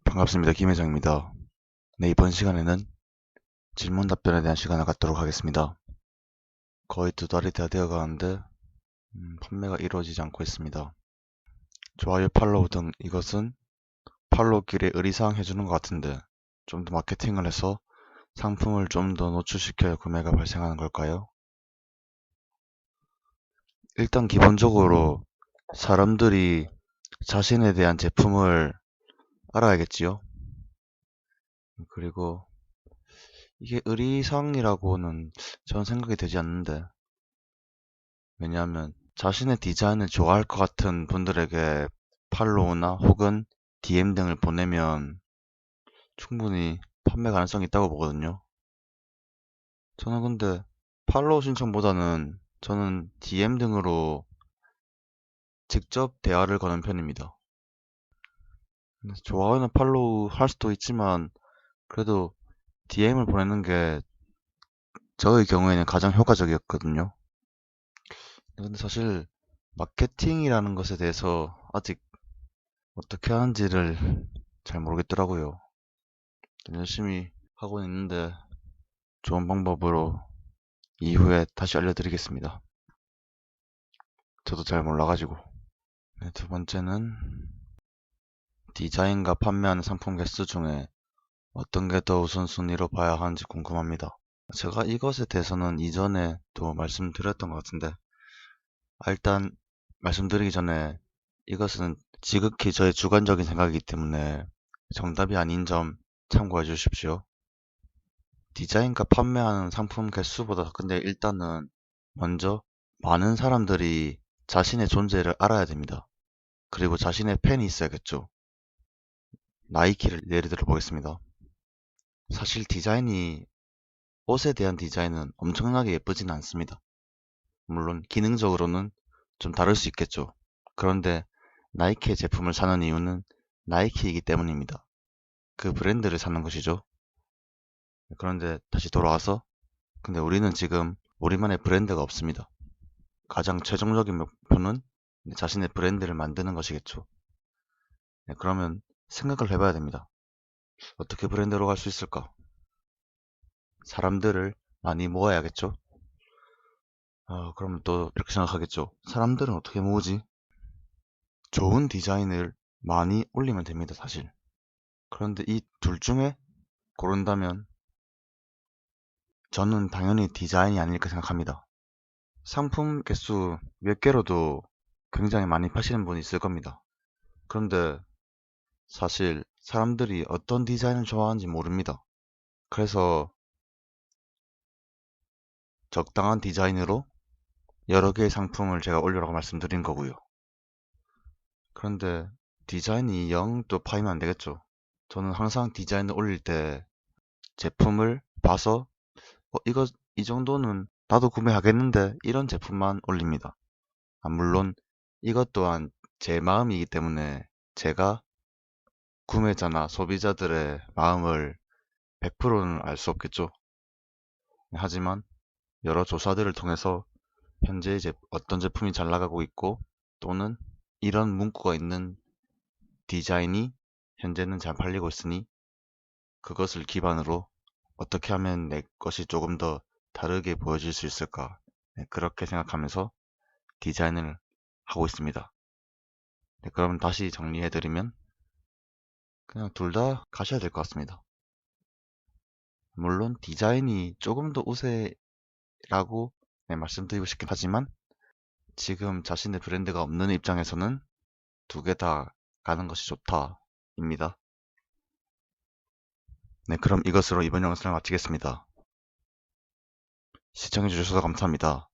반갑습니다. 김 회장입니다. 네, 이번 시간에는 질문 답변에 대한 시간을 갖도록 하겠습니다. 거의 2달이 다 되어 가는데 판매가 이루어지지 않고 있습니다. 좋아요, 팔로우 등 이것은 팔로우끼리 의리사항 해주는 것 같은데 좀 더 마케팅을 해서 상품을 좀 더 노출시켜야 구매가 발생하는 걸까요? 일단 기본적으로 사람들이 자신에 대한 제품을 알아야겠지요. 그리고 이게 의리사항이라고는 저는 생각이 되지 않는데, 왜냐하면 자신의 디자인을 좋아할 것 같은 분들에게 팔로우나 혹은 DM 등을 보내면 충분히 판매 가능성이 있다고 보거든요. 저는 근데 팔로우 신청보다는 저는 DM 등으로 직접 대화를 거는 편입니다. 좋아요나 팔로우 할 수도 있지만 그래도 DM을 보내는 게 저의 경우에는 가장 효과적이었거든요. 근데 사실 마케팅이라는 것에 대해서 아직 어떻게 하는지를 잘 모르겠더라고요. 열심히 하고 있는데 좋은 방법으로 이후에 다시 알려드리겠습니다. 저도 잘 몰라가지고. 네, 두 번째는 디자인과 판매하는 상품 개수 중에 어떤 게 더 우선순위로 봐야 하는지 궁금합니다. 제가 이것에 대해서는 이전에도 말씀드렸던 것 같은데, 일단 말씀드리기 전에 이것은 지극히 저의 주관적인 생각이기 때문에 정답이 아닌 점 참고해 주십시오. 디자인과 판매하는 상품 개수보다 근데 일단은 먼저 많은 사람들이 자신의 존재를 알아야 됩니다. 그리고 자신의 팬이 있어야겠죠. 나이키를 예를 들어 보겠습니다. 사실 옷에 대한 디자인은 엄청나게 예쁘진 않습니다. 물론 기능적으로는 좀 다를 수 있겠죠. 그런데 나이키의 제품을 사는 이유는 나이키이기 때문입니다. 그 브랜드를 사는 것이죠. 그런데 다시 돌아와서 근데 우리는 지금 우리만의 브랜드가 없습니다. 가장 최종적인 목표는 자신의 브랜드를 만드는 것이겠죠. 네, 그러면 생각을 해봐야 됩니다. 어떻게 브랜드로 갈 수 있을까? 사람들을 많이 모아야겠죠? 그러면 또 이렇게 생각하겠죠. 사람들은 어떻게 모으지? 좋은 디자인을 많이 올리면 됩니다, 사실. 그런데 이 둘 중에 고른다면 저는 당연히 디자인이 아닐까 생각합니다. 상품 개수 몇 개로도 굉장히 많이 파시는 분이 있을 겁니다. 그런데 사실 사람들이 어떤 디자인을 좋아하는지 모릅니다. 그래서 적당한 디자인으로 여러 개의 상품을 제가 올리라고 말씀드린 거고요. 그런데 디자인이 영 또 파이면 안 되겠죠. 저는 항상 디자인을 올릴 때 제품을 봐서 이거 이 정도는 나도 구매하겠는데 이런 제품만 올립니다. 물론 이것 또한 제 마음이기 때문에 제가 구매자나 소비자들의 마음을 100%는 알 수 없겠죠. 하지만 여러 조사들을 통해서 현재 이제 어떤 제품이 잘 나가고 있고 또는 이런 문구가 있는 디자인이 현재는 잘 팔리고 있으니 그것을 기반으로 어떻게 하면 내 것이 조금 더 다르게 보여질 수 있을까? 네, 그렇게 생각하면서 디자인을 하고 있습니다. 네, 그러면 다시 정리해드리면 그냥 둘 다 가셔야 될 것 같습니다. 물론 디자인이 조금 더 우세라고 네, 말씀드리고 싶긴 하지만 지금 자신의 브랜드가 없는 입장에서는 두 개 다 가는 것이 좋다입니다. 네, 그럼 이것으로 이번 영상을 마치겠습니다. 시청해주셔서 감사합니다.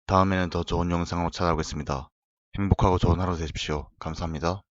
다음에는 더 좋은 영상으로 찾아오겠습니다. 행복하고 좋은 하루 되십시오. 감사합니다.